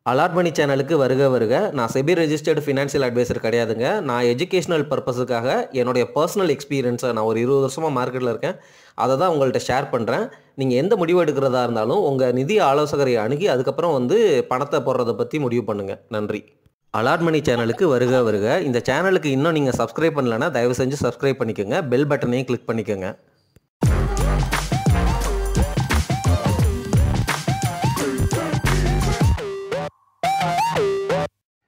Allot மணி சேனலுக்கு வருக வருக. நான் செபி ரெஜிஸ்டர்டு ஃபினான்ஷியல் அட்வைசர் கிடையாதுங்க. நான் எஜுகேஷனல் பர்பஸுக்காக என்னுடைய பர்சனல் எக்ஸ்பீரியன்ஸை நான் ஒரு 20 வருஷமாக மார்க்கெட்டில் இருக்கேன். அதை தான் உங்கள்கிட்ட ஷேர் பண்ணுறேன். நீங்கள் எந்த முடிவு எடுக்கிறதா இருந்தாலும் உங்கள் நிதி ஆலோசகரை அணுகி அதுக்கப்புறம் பணத்தை போடுறதை பற்றி முடிவு பண்ணுங்கள். நன்றி. அலாட் மணி சேனலுக்கு வருக வருக. இந்த சேனலுக்கு இன்னும் நீங்கள் சப்ஸ்கிரைப் பண்ணலைன்னா தயவு செஞ்சு சப்ஸ்கிரைப் பண்ணிக்கோங்க. பெல் பட்டனையும் கிளிக் பண்ணிக்கோங்க.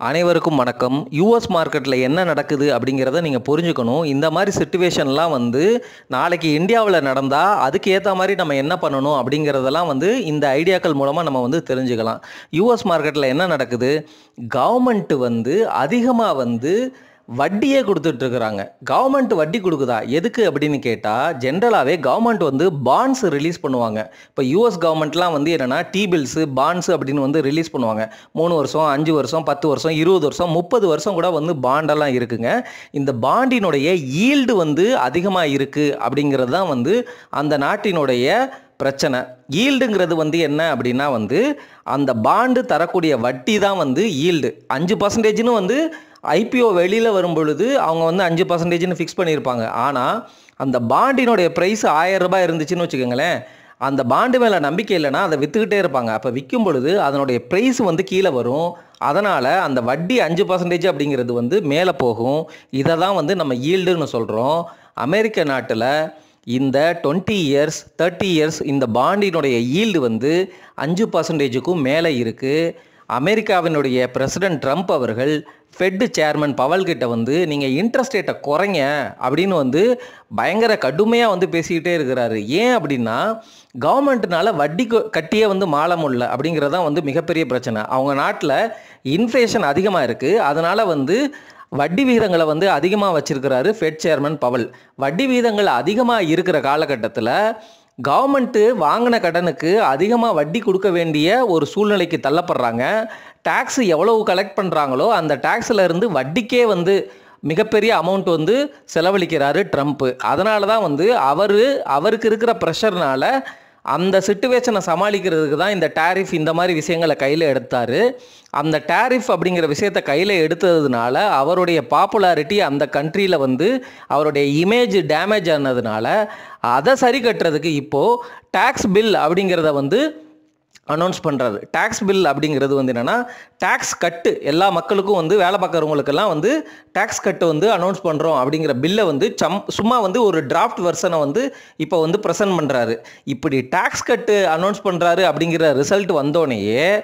அனைவருக்கும் வணக்கம். யூஎஸ் மார்க்கெட்டில் என்ன நடக்குது அப்படிங்கிறத நீங்கள் புரிஞ்சுக்கணும். இந்த மாதிரி சிச்சுவேஷன்லாம் நாளைக்கு இந்தியாவில் நடந்தால் அதுக்கு ஏற்ற மாதிரி நம்ம என்ன பண்ணணும் அப்படிங்கிறதெல்லாம் இந்த ஐடியாக்கள் மூலமாக நம்ம தெரிஞ்சுக்கலாம். யூஎஸ் மார்க்கெட்டில் என்ன நடக்குது, கவர்மெண்ட் அதிகமாக வட்டியே கொடுத்துட்ருக்குறாங்க. கவர்மெண்ட் வட்டி கொடுக்குதா எதுக்கு அப்படின்னு கேட்டால், ஜென்ரலாகவே கவர்மெண்ட் பாண்ட்ஸ் ரிலீஸ் பண்ணுவாங்க. இப்போ யூஎஸ் கவர்மெண்ட்லாம் என்னென்னா T-பில்ஸு பாண்ட்ஸு அப்படின்னு ரிலீஸ் பண்ணுவாங்க. 3 வருஷம் 5 வருஷம் 10 வருஷம் 20 வருஷம் 30 வருஷம் கூட பாண்டெல்லாம் இருக்குங்க. இந்த பாண்டினுடைய ஈல்டு அதிகமாக இருக்குது அப்படிங்கிறது தான் அந்த நாட்டினுடைய பிரச்சனை. ஈல்டுங்கிறது என்ன அப்படின்னா அந்த பாண்டு தரக்கூடிய வட்டி தான் ஈல்டு. 5%ன்னு ஐபிஓ வெளியில் வரும் பொழுது அவங்க 5%ன்னு ஃபிக்ஸ் பண்ணியிருப்பாங்க. ஆனால் அந்த பாண்டினுடைய ப்ரைஸ் 1000 ரூபாய் இருந்துச்சுன்னு வச்சுக்கோங்களேன், அந்த பாண்டு மேலே நம்பிக்கை இல்லைன்னா அதை விற்றுக்கிட்டே இருப்பாங்க. அப்போ விற்கும் பொழுது அதனுடைய ப்ரைஸ் கீழே வரும். அதனால் அந்த வட்டி 5% அப்படிங்கிறது மேலே போகும். இதை தான் நம்ம ஈல்டுன்னு சொல்கிறோம். அமெரிக்க நாட்டில் இந்த 20 இயர்ஸ் 30 இயர்ஸ் இந்த பாண்டினுடைய ஈல்டு 5%க்கும் மேலே இருக்குது. அமெரிக்காவினுடைய பிரசிடென்ட் ட்ரம்ப் அவர்கள் ஃபெட் சேர்மன் பவல் கிட்ட நீங்கள் இன்ட்ரெஸ்ட் ரேட்டை குறைங்க அப்படின்னு பயங்கர கடுமையாக பேசிக்கிட்டே இருக்கிறாரு. ஏன் அப்படின்னா, கவர்மெண்ட்னால வட்டி கட்டியே மாள முடியல அப்படிங்கிறதான் மிகப்பெரிய பிரச்சனை. அவங்க நாட்டில் இன்ஃப்ளேஷன் அதிகமாக இருக்குது. அதனால் வட்டி விகிதங்களை அதிகமாக வச்சிருக்கிறாரு ஃபெட் சேர்மன் பவல். வட்டி விகிதங்கள் அதிகமாக இருக்கிற காலகட்டத்தில் கவர்மெண்ட்டு வாங்கின கடனுக்கு அதிகமாக வட்டி கொடுக்க வேண்டிய ஒரு சூழ்நிலைக்கு தள்ளப்படுறாங்க. டேக்ஸ் எவ்வளவு கலெக்ட் பண்ணுறாங்களோ அந்த டேக்ஸில் இருந்து வட்டிக்கே மிகப்பெரிய அமௌண்ட் செலவழிக்கிறாரு ட்ரம்ப்பு. அதனால தான் அவருக்கு இருக்கிற ப்ரெஷர்னால அந்த சிச்சுவேஷனை சமாளிக்கிறதுக்கு தான் இந்த டேரிஃப் இந்த மாதிரி விஷயங்களை கையில் எடுத்தார். அந்த டேரிஃப் அப்படிங்கிற விஷயத்தை கையில் எடுத்ததுனால அவருடைய பாப்புலாரிட்டி அந்த கண்ட்ரியில் அவருடைய இமேஜ் டேமேஜ் ஆனதுனால அதை சரி கட்டுறதுக்கு இப்போது டேக்ஸ் பில் அப்படிங்கிறத அனௌன்ஸ் பண்ணுறாரு. டேக்ஸ் பில் அப்படிங்கிறது என்னென்னா, டேக்ஸ் கட்டு எல்லா மக்களுக்கும் வேலை பார்க்குறவங்களுக்கெல்லாம் டேக்ஸ் கட்டு அனௌன்ஸ் பண்ணுறோம் அப்படிங்கிற பில்லை சும்மா ஒரு டிராஃப்ட் வெர்ஷனை இப்போ ப்ரெசென்ட் பண்ணுறாரு. இப்படி டேக்ஸ் கட்டு அனௌன்ஸ் பண்ணுறாரு அப்படிங்கிற ரிசல்ட் வந்தோடனேயே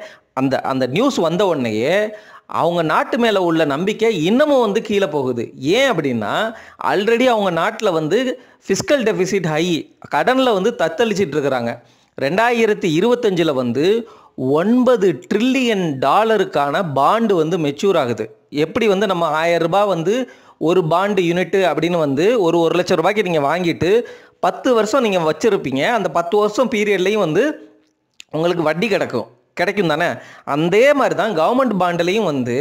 அந்த நியூஸ் வந்த உடனேயே அவங்க நாட்டு மேலே உள்ள நம்பிக்கை இன்னமும் கீழே போகுது. ஏன் அப்படின்னா, ஆல்ரெடி அவங்க நாட்டில் ஃபிஸ்கல் டெபிசிட் ஹை, கடனில் தத்தளிச்சிட்டு இருக்கிறாங்க. 2025 $9 ட்ரில்லியன் பாண்டு மெச்சூர் ஆகுது. எப்படி நம்ம 1000 ரூபாய் ஒரு பாண்டு யூனிட்டு அப்படின்னு ஒரு 1 லட்சம் ரூபாய்க்கு நீங்கள் வாங்கிட்டு 10 வருஷம் நீங்கள் வச்சுருப்பீங்க. அந்த 10 வருஷம் பீரியட்லேயும் உங்களுக்கு வட்டி கிடைக்கும் தானே. அதே மாதிரி தான் கவர்மெண்ட் பாண்டுலேயும்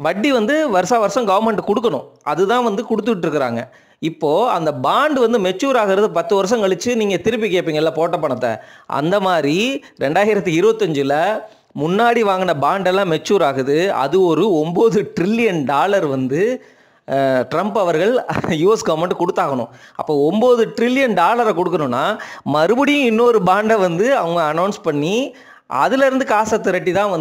வட்டி வருஷம் கவர்மெண்ட் கொடுக்கணும். அதுதான் கொடுத்துட்ருக்குறாங்க. இப்போது அந்த பாண்டு மெச்சூர் ஆகிறது 10 வருஷம் கழித்து நீங்கள் திருப்பி கேட்பீங்கள்ல போட்ட பணத்தை. அந்த மாதிரி 2025 முன்னாடி வாங்கின பாண்டெல்லாம் மெச்சூர் ஆகுது. அது ஒரு $9 ட்ரில்லியன் ட்ரம்ப் அவர்கள் யூஎஸ் கவர்மெண்ட் கொடுத்தாகணும். அப்போ $9 ட்ரில்லியன் கொடுக்கணும்னா மறுபடியும் இன்னொரு பாண்டை அவங்க அனௌன்ஸ் பண்ணி அதிலேருந்து காசை திரட்டி தான்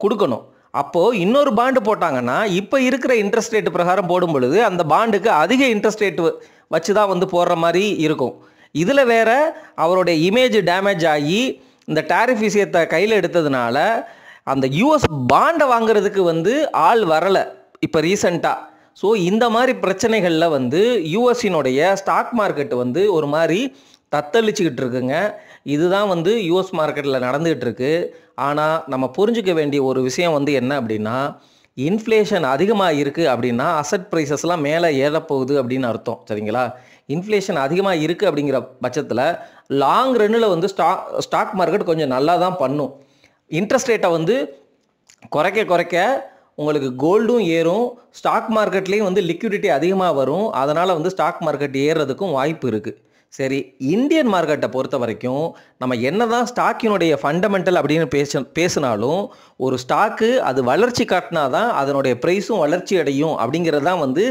கொடுக்கணும். அப்போது இன்னொரு பாண்டு போட்டாங்கன்னா இப்போ இருக்கிற இன்ட்ரெஸ்ட் ரேட்டு பிரகாரம் போடும் பொழுது அந்த பாண்டுக்கு அதிக இன்ட்ரெஸ்ட் ரேட்டு வச்சு தான் போடுற மாதிரி இருக்கும். இதில் வேறு அவருடைய இமேஜ் டேமேஜ் ஆகி இந்த டேரிஃப் விஷயத்தை கையில் எடுத்ததுனால அந்த யூஎஸ் பாண்டை வாங்குறதுக்கு ஆள் வரலை இப்போ ரீசண்டாக. ஸோ இந்த மாதிரி பிரச்சனைகளில் யூஎஸ்ஸினுடைய ஸ்டாக் மார்க்கெட்டு ஒரு மாதிரி தத்தளிச்சுக்கிட்டு இருக்குங்க. இதுதான் யூஎஸ் மார்க்கெட்டில் நடந்துகிட்டு இருக்கு. ஆனால் நம்ம புரிஞ்சிக்க வேண்டிய ஒரு விஷயம் என்ன அப்படின்னா, இன்ஃப்ளேஷன் அதிகமாக இருக்குது அப்படின்னா அசட் ப்ரைஸஸ்லாம் மேலே ஏறப்போகுது அப்படின்னு அர்த்தம். சரிங்களா? இன்ஃப்ளேஷன் அதிகமாக இருக்குது அப்படிங்கிற பட்சத்தில் லாங் ரன்னில் ஸ்டாக் மார்க்கெட் கொஞ்சம் நல்லா தான் பண்ணும். இன்ட்ரெஸ்ட் ரேட்டை குறைக்க உங்களுக்கு கோல்டும் ஏறும், ஸ்டாக் மார்க்கெட்லேயும் லிக்விடிட்டி அதிகமாக வரும். அதனால் ஸ்டாக் மார்க்கெட் ஏறுறதுக்கும் வாய்ப்பு இருக்குது. சரி, இந்தியன் மார்க்கெட்டை பொறுத்த வரைக்கும் நம்ம என்னதான் ஸ்டாக்கினுடைய ஃபண்டமெண்டல் அப்படின்னு பேசினாலும் ஒரு ஸ்டாக்கு அது வளர்ச்சி காட்டினா தான் அதனுடைய ப்ரைஸும் வளர்ச்சி அடையும் அப்படிங்கிறது தான் வந்து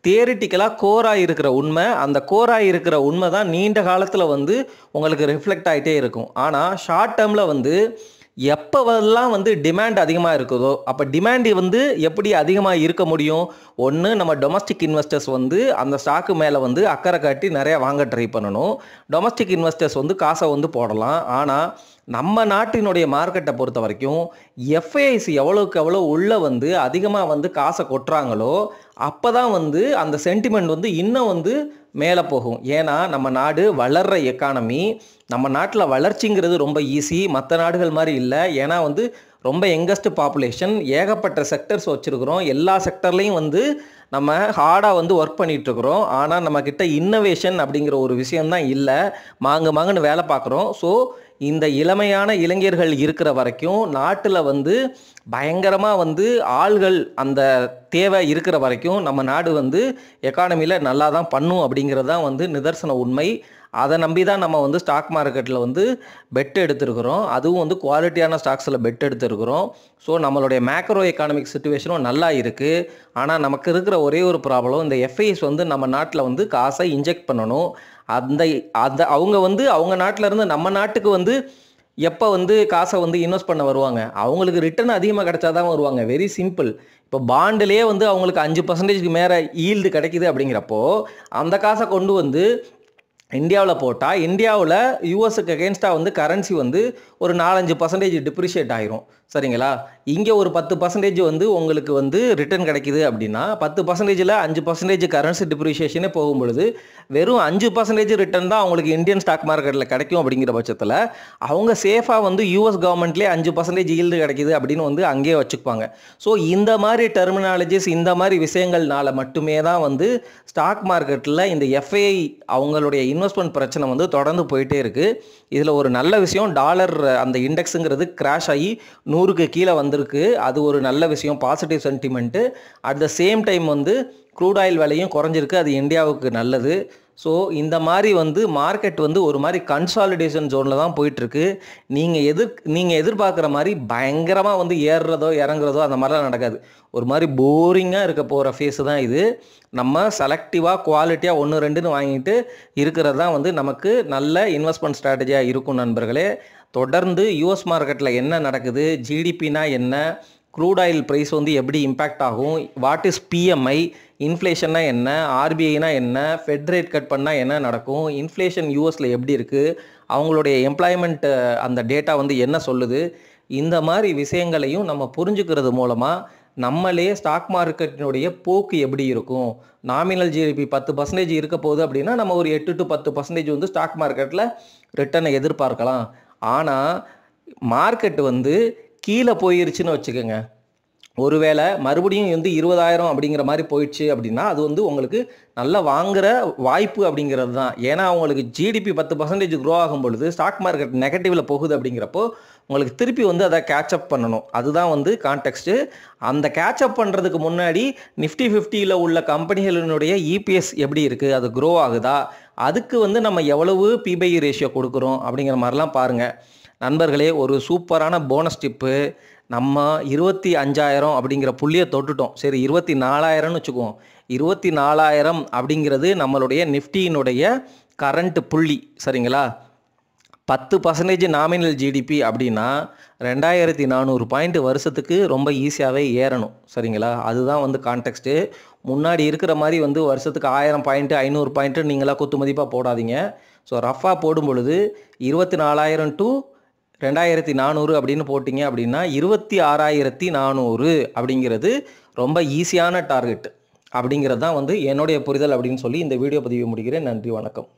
தியரிட்டிக்கலாக கோராக இருக்கிற உண்மை. அந்த கோராக இருக்கிற உண்மை தான் நீண்ட காலத்தில் வந்து உங்களுக்கு ரிஃப்ளெக்ட் ஆகிட்டே இருக்கும். ஆனால் ஷார்ட் டேர்மில் வந்து எப்போவெல்லாம் வந்து டிமாண்ட் அதிகமாக இருக்குதோ அப்போ டிமாண்ட் வந்து எப்படி அதிகமாக இருக்க முடியும்? ஒன்று, நம்ம டொமஸ்டிக் இன்வெஸ்டர்ஸ் வந்து அந்த ஸ்டாக்கு மேலே வந்து அக்கறை காட்டி நிறையா வாங்க ட்ரை பண்ணணும். டொமஸ்டிக் இன்வெஸ்டர்ஸ் வந்து காசை வந்து போடலாம். ஆனால் நம்ம நாட்டினுடைய மார்க்கெட்டை பொறுத்த வரைக்கும் எஃப்ஐஐஸ் எவ்வளோக்கு எவ்வளோ உள்ளே வந்து அதிகமாக வந்து காசை கொட்டுறாங்களோ அப்போ தான் வந்து அந்த சென்டிமெண்ட் வந்து இன்னும் வந்து மேலே போகும். ஏன்னா நம்ம நாடு வளர்கிற எக்கானமி. நம்ம நாட்டில் வளர்ச்சிங்கிறது ரொம்ப ஈஸி, மற்ற நாடுகள் மாதிரி இல்லை. ஏன்னா வந்து ரொம்ப யங்கஸ்ட் பாப்புலேஷன், ஏகப்பட்ட செக்டர்ஸ் வச்சுருக்குறோம். எல்லா செக்டர்லேயும் வந்து நம்ம ஹார்டாக வந்து ஒர்க் பண்ணிகிட்ருக்குறோம். ஆனால் நம்மக்கிட்ட இன்னோவேஷன் அப்படிங்கிற ஒரு விஷயந்தான் இல்லை. மாங்குன்னு வேலை பார்க்குறோம். ஸோ இந்த இளமையான இளைஞர்கள் இருக்கிற வரைக்கும் நாட்டில் வந்து பயங்கரமாக வந்து ஆள்கள் அந்த தேவை இருக்கிற வரைக்கும் நம்ம நாடு வந்து எக்கானமியில் நல்லா தான் பண்ணும் அப்படிங்கிறது தான் வந்து நிதர்சன உண்மை. அதை நம்பி தான் நம்ம வந்து ஸ்டாக் மார்க்கெட்டில் வந்து பெட் எடுத்துருக்குறோம். அதுவும் வந்து குவாலிட்டியான ஸ்டாக்ஸில் பெட் எடுத்துருக்குறோம். ஸோ நம்மளுடைய மேக்ரோ எக்கானமிக் சிச்சுவேஷனும் நல்லா இருக்குது. ஆனால் நமக்கு இருக்கிற ஒரே ஒரு ப்ராப்ளம், இந்த எஃப்ஐஎஸ் வந்து நம்ம நாட்டில் வந்து காசை இன்ஜெக்ட் பண்ணணும். அவங்க வந்து அவங்க நாட்டிலேருந்து நம்ம நாட்டுக்கு வந்து எப்போ வந்து காசை வந்து இன்வெஸ்ட் பண்ண வருவாங்க? அவங்களுக்கு ரிட்டர்ன் அதிகமாக கிடைச்சா தான் வருவாங்க. Very simple. இப்போ பாண்டிலே வந்து அவங்களுக்கு 5% மேலே ஈல்டு கிடைக்குது அப்படிங்கிறப்போ அந்த காசை கொண்டு வந்து இந்தியாவில் போட்டால் இந்தியாவில் யூஎஸ்க்கு அகேன்ஸ்டாக வந்து கரன்சி வந்து ஒரு 4-5% டிப்ரிஷியேட் ஆகிரும். சரிங்களா? இங்கே ஒரு 10% வந்து உங்களுக்கு வந்து ரிட்டர்ன் கிடைக்குது அப்படின்னா 10%ல் 5% கரன்சி டிப்ரிஷியேஷனே போகும் பொழுது வெறும் 5% ரிட்டர்ன் தான் அவங்களுக்கு இந்தியன் ஸ்டாக் மார்க்கெட்டில் கிடைக்கும். அப்படிங்கிற பட்சத்தில் அவங்க சேஃபாக வந்து யூஎஸ் கவர்மெண்ட்லேயே 5% ஈல்டு கிடைக்குது அப்படின்னு வந்து அங்கேயே வச்சுக்குவாங்க. ஸோ இந்த மாதிரி டெர்மினாலஜிஸ், இந்த மாதிரி விஷயங்கள்னால மட்டுமே தான் வந்து ஸ்டாக் மார்க்கெட்டில் இந்த எஃப்ஐஐ அவங்களுடைய இன்வெஸ்ட்மெண்ட் பிரச்சனை வந்து தொடர்ந்து போயிட்டே இருக்குது. இதில் ஒரு நல்ல விஷயம், டாலர் அந்த இண்டெக்ஸுங்கிறது கிராஷ் ஆகி 100க்கு கீழே வந்திருக்கு. அது ஒரு நல்ல விஷயம், positive sentiment. At the same time வந்து க்ரூட் ஆயில் விலையும் குறைஞ்சிருக்கு. அது இந்தியாவுக்கு நல்லது. ஸோ இந்த மாதிரி வந்து மார்க்கெட் வந்து ஒரு மாதிரி கன்சாலிடேஷன் ஜோனில் தான் போயிட்டுருக்கு. நீங்கள் எதிர்பார்க்குற மாதிரி பயங்கரமாக வந்து ஏறுறதோ இறங்குறதோ அந்த மாதிரிலாம் நடக்காது. ஒரு மாதிரி போரிங்காக இருக்க போகிற ஃபேஸு தான் இது. நம்ம செலக்டிவாக குவாலிட்டியாக 1-2ன்னு வாங்கிட்டு இருக்கிறது தான் வந்து நமக்கு நல்ல இன்வெஸ்ட்மெண்ட் ஸ்ட்ராட்டஜியாக இருக்கும். நண்பர்களே, தொடர்ந்து யூஎஸ் மார்க்கெட்டில் என்ன நடக்குது, ஜிடிபினா என்ன, க்ரூட் ஆயில் ப்ரைஸ் வந்து எப்படி இம்பேக்ட் ஆகும், வாட் இஸ் பிஎம்ஐ, இன்ஃப்ளேஷன்னா என்ன, ஆர்பிஐனா என்ன, ஃபெட் ரேட் கட் பண்ணால் என்ன நடக்கும், இன்ஃப்ளேஷன் யூஎஸில் எப்படி இருக்குது, அவங்களுடைய எம்ப்ளாய்மெண்ட் அந்த டேட்டா வந்து என்ன சொல்லுது, இந்த மாதிரி விஷயங்களையும் நம்ம புரிஞ்சுக்கிறது மூலமாக நம்மளே ஸ்டாக் மார்க்கெட்டினுடைய போக்கு எப்படி இருக்கும். நாமினல் ஜிடிபி 10% இருக்க போகுது அப்படின்னா நம்ம ஒரு 8-10% வந்து ஸ்டாக் மார்க்கெட்டில் ரிட்டர்னை எதிர்பார்க்கலாம். ஆனால் மார்க்கெட் வந்து கீழே போயிருச்சுன்னு வச்சுக்கோங்க, ஒருவேளை மறுபடியும் வந்து 20,000 அப்படிங்கிற மாதிரி போயிடுச்சு அப்படின்னா அது வந்து உங்களுக்கு நல்லா வாங்குகிற வாய்ப்பு அப்படிங்கிறது தான். ஏன்னா அவங்களுக்கு ஜிடிபி 10% க்ரோ ஆகும் பொழுது ஸ்டாக் மார்க்கெட் நெகட்டிவில் போகுது. அப்படிங்கிறப்போ உங்களுக்கு திருப்பி வந்து அதை கேட்சப் பண்ணணும். அதுதான் வந்து கான்டெக்ஸ்ட்டு. அந்த கேட்சப் பண்ணுறதுக்கு முன்னாடி நிஃப்டி 50ல் உள்ள கம்பெனிகளினுடைய இபிஎஸ் எப்படி இருக்குது, அது க்ரோ ஆகுதா, அதுக்கு வந்து நம்ம எவ்வளவு பிபை ரேஷியோ கொடுக்குறோம் அப்படிங்கிற மாதிரிலாம் பாருங்கள். நண்பர்களே, ஒரு சூப்பரான போனஸ் டிப்பு. நம்ம 25,000 அப்படிங்கிற புள்ளியை தொட்டுட்டோம். சரி, 24,000ன்னு வச்சுக்குவோம். 24,000 அப்படிங்கிறது நம்மளுடைய நிஃப்டியினுடைய கரண்ட் புள்ளி. சரிங்களா? 10% நாமினல் ஜிடிபி அப்படின்னா 2,400 பாயிண்ட் வருஷத்துக்கு ரொம்ப ஈஸியாகவே ஏறணும். சரிங்களா? அதுதான் வந்து கான்டெக்ஸ்ட்டு. முன்னாடி இருக்கிற மாதிரி வந்து வருஷத்துக்கு 1000 பாயிண்ட்டு 500 பாயிண்ட்டு நீங்களாக குத்து மதிப்பாக போடாதீங்க. ஸோ ரஃபாக போடும் பொழுது 24,000 to 2,400 அப்படின்னு போட்டிங்க அப்படின்னா 26,400 அப்படிங்கிறது ரொம்ப ஈஸியான டார்கெட். அப்படிங்கிறது தான் வந்து என்னுடைய புரிதல் அப்படின்னு சொல்லி இந்த வீடியோ பதிவை முடிக்கிறேன். நன்றி, வணக்கம்.